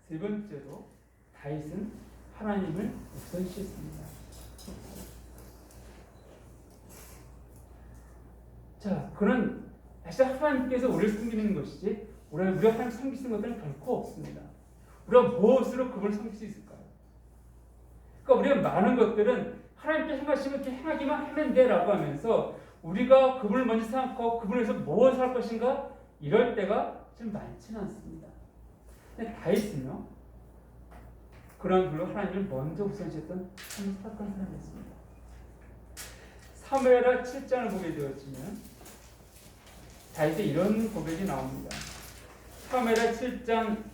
세 번째로 다윗은 하나님을 우선시했습니다. 자, 그는 다시 하나님께서 우리를 섬기는 것이지 우리가 하나님 섬길 수 있는 것들은 결코 없습니다. 우리가 무엇으로 그분을 섬길 수 있을까요? 그러니까 우리가 많은 것들은 하나님께 행하시면 이렇게 행하기만 하면 돼라고 하면서 우리가 그분을 먼저 생각하고 그분을 위해서 무엇을 할 것인가 이럴 때가 좀 많지는 않습니다. 근데 다윗은요 그런 불로 하나님을 먼저 우선시했던 참 착한 사람이었습니다. 사무엘하 7장을 보게 되었지만 다윗의 이런 고백이 나옵니다. 사무엘하 7장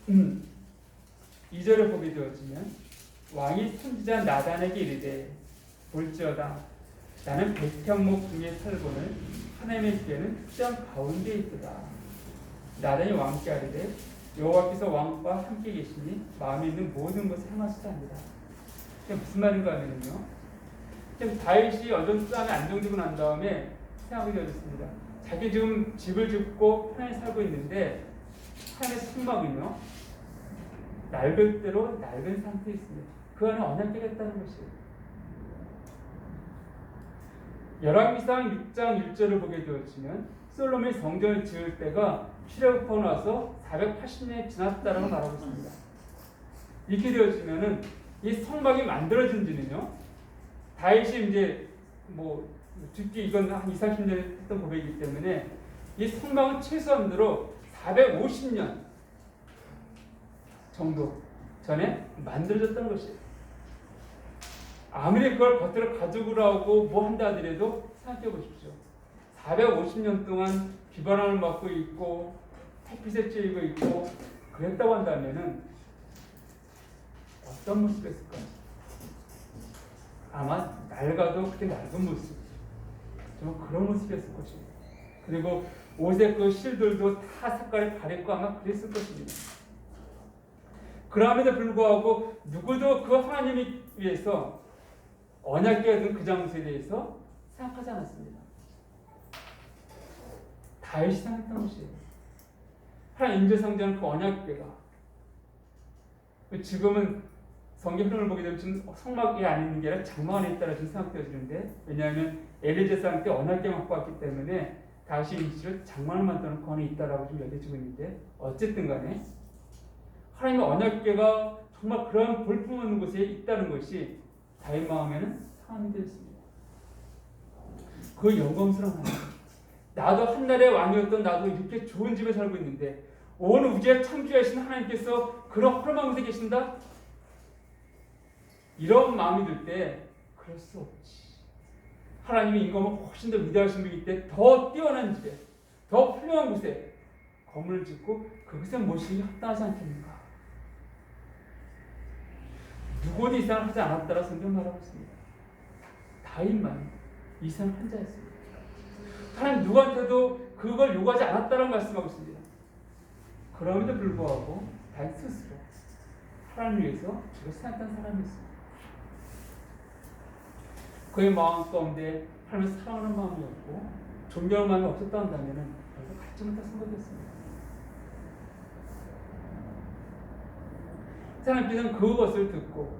2절을 보게 되었지만 왕이 선지자 나단에게 이르되 볼지어다 나는 백향목 중에 살고는 하나님의 길에는 흑암 가운데 있도다. 나단이 왕께 아뢰되 여호와께서 왕과 함께 계시니 마음에 있는 모든 것을 행하시다 합니다. 이게 무슨 말인가 하면요 지금 다윗이 어떤 싸움에 안정되고 난 다음에 생각이 되어졌습니다. 자기 지금 집을 짓고 편하게 살고 있는데 하나님의 성막은요 낡을 대로 낡은 상태에 있습니다. 그 안에 언약궤가 있다는 것이에요. 열왕기상 6장 1절을 보게 되었지만 솔로몬이 성전을 지을 때가 피력하고 나서 480년이 지났다라고 말하고 있습니다. 이렇게 되어지면은 이 성막이 만들어진 지는요 다윗이 이제 듣기 이건 한 2, 30년 했던 고백이기 때문에 이 성막은 최소한으로 450년 정도 전에 만들어졌던 것이에요. 아무리 그걸 겉으로 가지고 하고 뭐 한다 하더라도 생각해 보십시오. 450년 동안 비바람을 맞고 있고 햇빛에 쬐이고 있고 그랬다고 한다면은 어떤 모습이었을까요? 아마 낡아도 그렇게 낡은 모습, 정말 그런 모습이었을 것입니다. 그리고 옷의 그 실들도 다 색깔이 바랬고 아마 그랬을 것입니다. 그럼에도 불구하고 누구도 그 하나님을 위해서 언약궤가 든 그 장소에 대해서 생각하지 않았습니다. 다윗이 생각했던 것이에요. 하나님 임재상자는 그 언약궤가 지금은 성경 흐름을 보게 되면 지금 성막에 안 있는 게 아니라 장막 안에 있다라 지금 생각되어지는데 왜냐하면 엘리제상 때 언약궤만 갖고 왔기 때문에 다시 임시로 장막을 만드는 권이 있다라고 좀 여겨지고 있는데 어쨌든 간에 하나님의 언약궤가 정말 그런 볼품없는 곳에 있다는 것이 다윗 마음에는 상함이 되었습니다. 그 영광스러운 하나님, 나도 한날의 왕이었던 나도 이렇게 좋은 집에 살고 있는데 온 우주에 창조하신 하나님께서 그런 허름한 곳에 계신다? 이런 마음이 들 때 그럴 수 없지. 하나님이 인간은 훨씬 더 위대하신 분이기 때문에 더 뛰어난 집에 더 훌륭한 곳에 건물을 짓고 그것에 모시는 게 합당하지 않겠는가? 누구도 이상을 하지 않았다라 성경 말하고 있습니다. 다윗만 이상을 한 자였습니다. 하나님 누구한테도 그걸 요구하지 않았다라고 말씀하고 있습니다. 그럼에도 불구하고 다윗 스스로 하나님을 위해서 그걸 생각한 사람이었습니다. 그의 마음 가운데 하나님을 사랑하는 마음이었고 존경하는 마음이 없었다 한다면 별로 갖지 못할 생각이었습니다. 하나님께서는 그것을 듣고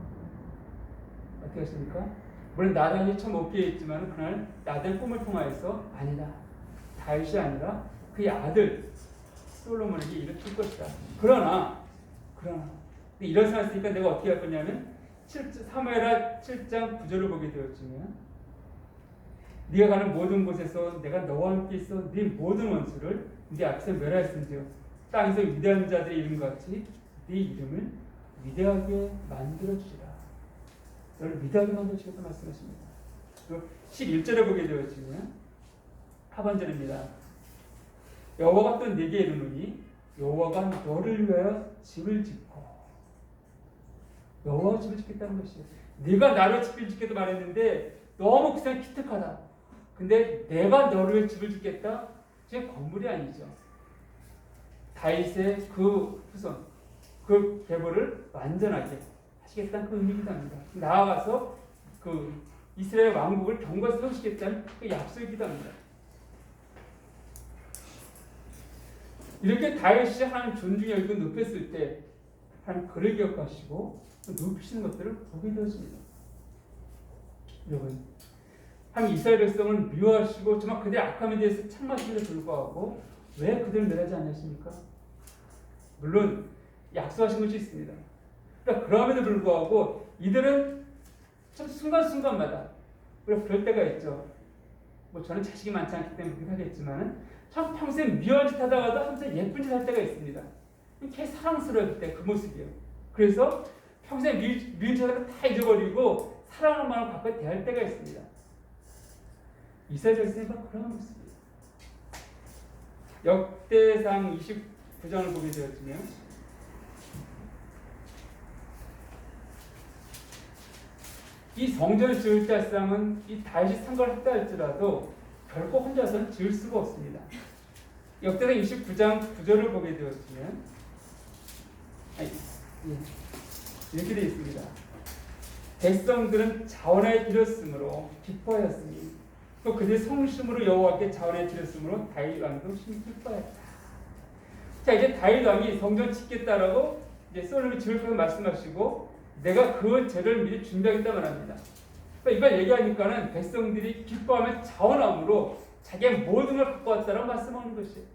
어떻게 하십니까? 물론 나단이 참 없게 했지만 그날 나단의 꿈을 통하여서 아니다. 다윗이 아니라 그의 아들 솔로몬에게 일을 줄 것이다. 그러나 이런 생각이 있으니까 내가 어떻게 할 거냐면 사무엘하 7장 9절을 보게 되었지만 네가 가는 모든 곳에서 내가 너와 함께 있어 네 모든 원수를 네 앞에서 멸하였은지요 땅에서 위대한 자들의 이름 같이 네 이름을 위대하게 만들어주리라. 너를 위대하게 만들어주겠다 말씀하십니다. 11절에 보게 되었지만 하반절입니다. 여호와가 또 네게 이르노니 여호와가 너를 위하여 집을 짓고 여호와가 집을 짓겠다는 것이에요. 네가 나를 집을 짓겠다 말했는데 너무 그냥 기특하다. 근데 내가 너를 위해 집을 짓겠다? 제 건물이 아니죠. 다윗의 그 후손, 그 계보를 완전하게 하시겠다는 그 의미이기도 합니다. 나아가서 그 이스라엘 왕국을 경과 세우시겠다는 그 약속이기도 합니다. 이렇게 다윗이 하나님 존중에 여기고 높였을 때 하나님 그를 기억하시고 높이시는 것들을 보게 되어집니다. 여러분, 하나님 이스라엘 백성을 미워하시고 정말 그들의 악함에 대해서 책망하심에도 불구하고 왜 그들을 멸하지 않으십니까? 물론 약속하신 것이 있습니다. 그러니까 그럼에도 불구하고 이들은 참 순간순간마다 우리가 그럴 때가 있죠. 뭐 저는 자식이 많지 않기 때문에 그렇게 하겠지만은 참 평생 미워한 짓 하다가도 항상 예쁜 짓 할 때가 있습니다. 걔 사랑스러울 때 그 모습이요. 그래서 평생 미운 짓 하다가 다 잊어버리고 사랑하는 마음을 갖고 대할 때가 있습니다. 이스라엘 백성이 그런 모습이에요. 역대상 29장을 보게 되었으면 이 성전을 지을 때 사람은 이 다윗이 상관을 했다 할지라도 결코 혼자서는 지을 수가 없습니다. 역대상 29장 9절을 보게 되었으면 이렇게 되어 있습니다. 백성들은 자원하여 드렸으므로 기뻐하였으니 또 그들의 성심으로 여호와께 자원하여 드렸으므로 다윗 왕도 심히 기뻐하였다. 자, 이제 다윗 왕이 성전 짓겠다라고 이제 솔로몬이 지을 것을 말씀하시고 내가 그 재를 미리 준비하겠다 말합니다. 그러니까 이걸 얘기하니까는 백성들이 기뻐하며 자원함으로 자기의 모든 걸 갖고 왔다라고 말씀하는 것이에요.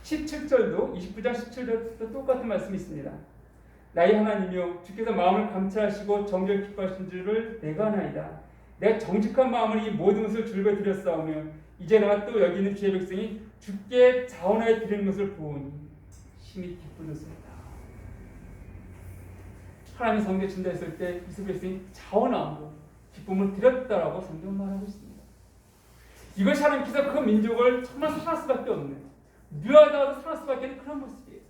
17절도 29장 17절도 똑같은 말씀이 있습니다. 나의 하나님이여 주께서 마음을 감찰하시고 정죄를 기뻐하신 줄을 내가 아나이다. 내가 정직한 마음으로 이 모든 것을 즐겨 드렸사오며 이제 내가 또 여기 있는 주의 백성이 주께 자원하여 드리는 것을 보니 심히 기쁘셨습니다. 하나님의 성전에 진다 했을 때 이스라엘 백성이 자원함으로 기쁨을 드렸다라고 성경 말하고 있습니다. 이것이 하나님께서 그 민족을 정말 사랑할 수밖에 없는, 미워하다가도 사랑할 수밖에 없는 그런 모습이에요.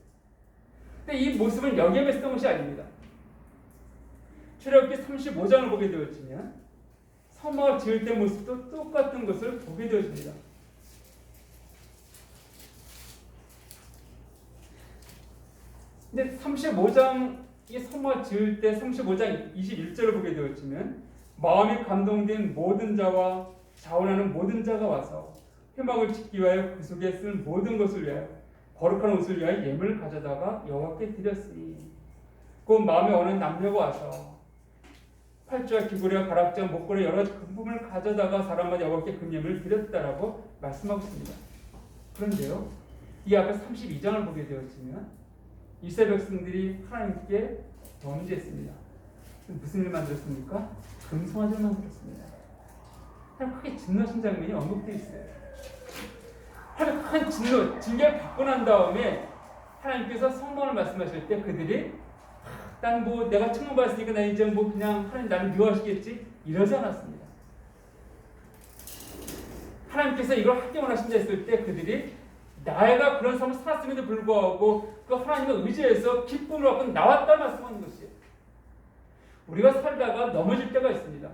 근데 이 모습은 여기에 맺었던 것이 아닙니다. 출애굽기 35장을 보게 되어지면 성막을 지을 때 모습도 똑같은 것을 보게 되어집니다. 근데 35장 이 성막을 지을 때 35장 21절을 보게 되어지면 마음이 감동된 모든 자와 자원하는 모든 자가 와서 회막을 짓기 위하여 그 속에 쓸 모든 것을 위하여 거룩한 옷을 위하여 예물을 가져다가 여호와께 드렸으니 곧 마음에 오는 남녀가 와서 팔찌와 귀고리와 가락지와 목걸이 여러 가지 금품을 가져다가 사람마다 여호와께 그 예물을 드렸다라고 말씀하고 있습니다. 그런데요, 이 앞에 32장을 보게 되었으면 이스라엘 백성들이 하나님께 범죄했습니다. 무슨 일 만들었습니까? 금송아지를 만들었습니다. 하나님 크게 진노하신 장면이 언급되어 있어요. 하나님 큰 징계를 받고 난 다음에 하나님께서 성령을 말씀하실 때 그들이 난 뭐 내가 청문받았으니까 나 이제 뭐 그냥 하나님 나를 미워하시겠지 이러지 않았습니다. 하나님께서 이걸 하기 원하신다 했을 때 그들이 나가 그런 삶을 살았음에도 불구하고 그 하나님의 의지에서 기쁨을 갖고 나왔다 말씀하는 것이에요. 우리가 살다가 넘어질 때가 있습니다.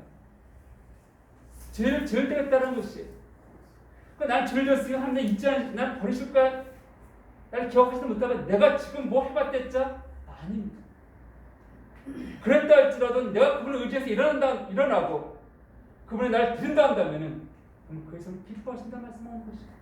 죄를 지을 때가 있다는 것이에요. 그러니까 난 죄를 지었으니까 하나님 잊지 않으시, 난 버리실 거야? 나를 기억하지도 못하면 내가 지금 뭐 해봤댔자? 아닙니다. 그랬다 할지라도 내가 그분을 의지해서 일어나고 그분이 나를 드린다 한다면은 그럼 그 이상 기뻐하신다 말씀하는 것이에요.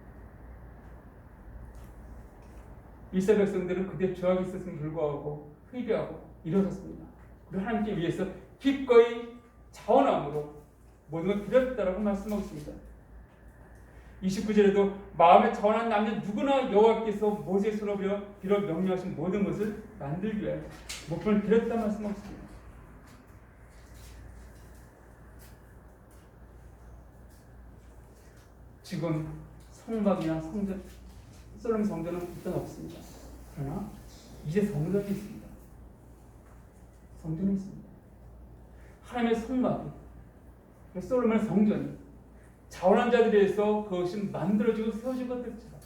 이스라엘 백성들은 그때 죄악이 있었음에 불구하고 회개하고 일어섰습니다. 그리고 하나님께 위해서 기꺼이 자원함으로 모든 걸 드렸다라고 말씀하고 있습니다. 29절에도 마음에 자원한 남녀 누구나 여호와께서 모세의 손으로 빌어 명령하신 모든 것을 만들기 위하여 목표를 드렸다 말씀하고 있습니다. 지금 성막이나 성전, 솔로몬 성전은 일단 없습니다. 그러나 이제 성전이 있습니다. 성전이 있습니다. 하나님의 성막이, 솔로몬의 성전이 자원한 자들에서 그것이 만들어지고 세워진 것들처럼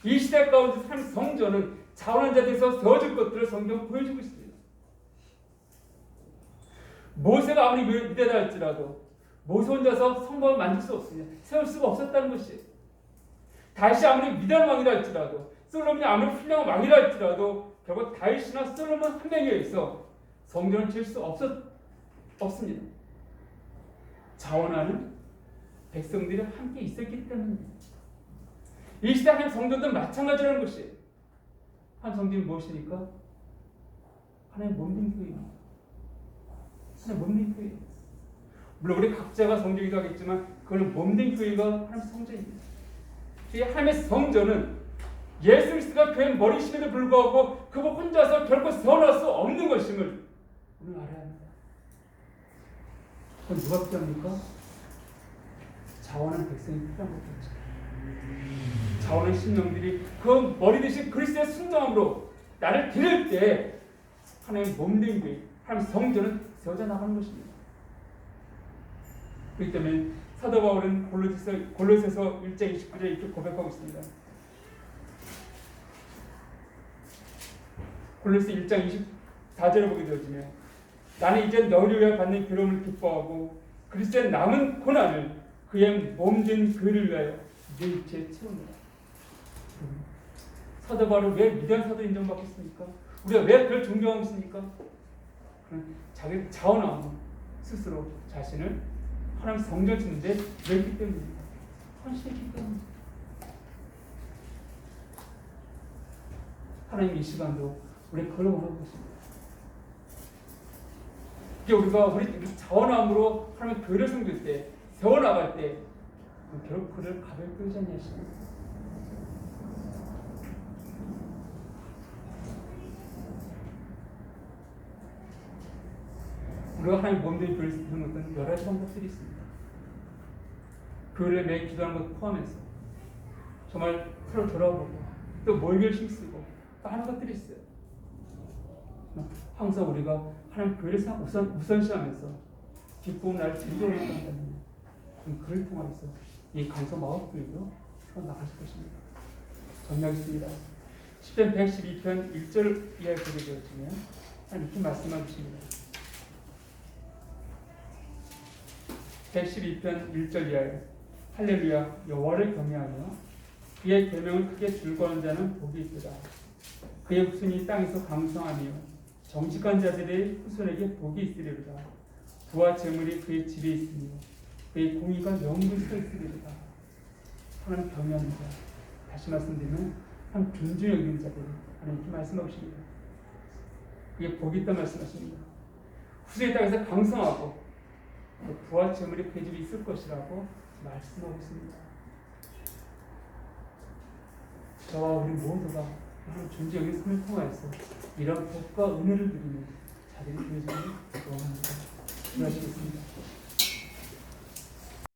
이 시대 가운데 하나님의 성전은 자원한 자들에서 세워질 것들을 성경 보여주고 있습니다. 모세가 아무리 위대하다 할지라도 모세 혼자서 성막을 만들 수 없습니다. 세울 수가 없었다는 것이에요. 다윗이 아무리 위대한 왕이라 할지라도 솔로몬이 아무리 훌륭한 왕이라 할지라도 결국 다윗이나 솔로몬 한 명에 의해서 성전을 지을 수 없습니다. 자원하는 백성들이 함께 있었기 때문입니다. 이 시대 하나님 성전도 마찬가지라는 것이에요. 한 성전이 무엇입니까? 하나님 몸된 교회입니다. 하나님 몸된 교회. 물론 우리 각자가 성전이기도 하겠지만 그건 몸된 교회가 하나님 성전입니다. 이 하나님의 성전은 예수 그리스도가 교회 머리심에도 불구하고 그분 혼자서 결코 세워놓을 수 없는 것임을 오늘 알아야 합니다. 그건 누가 필요합니까? 자원한 백성이 필요한 것이죠. 자원한 심령들이 그 머리 대신 그리스도의 순종함으로 나를 기를 때 하나님 몸된 교회, 하나님 성전은 세워져 나가는 것입니다. 그렇기 때문에 사도 바울은 골로새서 1장 29절에 이렇게 고백하고 있습니다. 골로새 1장 24절을 보게 되어지면 나는 이제 너희를 위하여 받는 괴로움을 기뻐하고 그리스도의 남은 고난을 그의 몸된 교회를 위하여 내 육체에 채우노라. 사도 바울은 왜 위대한 사도 인정받고 있습니까? 우리가 왜 그를 존경하고 있습니까? 그는 자기 자원함으로 스스로 자신을 하나님 성전 짓는데 내기 때문입니다. 헌신했기 때문입니다. 하나님 이 시간도 우리 그걸 원하고 있습니다. 이게 우리가 우리 자원함으로 하나님 교회를 섬길 때, 세워나갈 때 결국 그를 가볍게 하지 않냐 싶습니다. 우리가 하나님 몸된 교회를 세우는 것은 여러 가지 방법들이 있습니다. 교회를 매 기도하는 것 포함해서 정말 서로 돌아보고 또 몰결 힘쓰고 또 하는 것들이 있어요. 항상 우리가 하나님 교회를 우선시하면서 기쁨 나를 즐겨오려고 한다면 그를 통해서 이 강성 마법교회도 나가실 것입니다. 정리하겠습니다. 10편 112편 1절 이하에 보게 되어지면 하나님 이렇게 말씀해 주십니다. 112편 1절 이하에 할렐루야 여호와를 경외하며 그의 계명을 크게 즐거워하는 자는 복이 있도다. 그의 후손이 땅에서 강성하며 정직한 자들의 후손에게 복이 있으리로다. 부와 재물이 그의 집에 있으며 그의 공의가 영원히 서 있으리로다. 하나님 경외하는 자, 다시 말씀드리면 하나님 존중 여기는 자들 하나님 이렇게 말씀하십니다. 그게 복이 있다 말씀하십니다. 후손의 땅에서 강성하고 부와 재물이 그의 집에 있을 것이라고 말씀하고 있습니다. 저와 우리 모두가 하나님 존재의 삶을 통하여서 이런 복과 은혜를 누리는 자들이 되시길 원합니다. 기도하시겠습니다.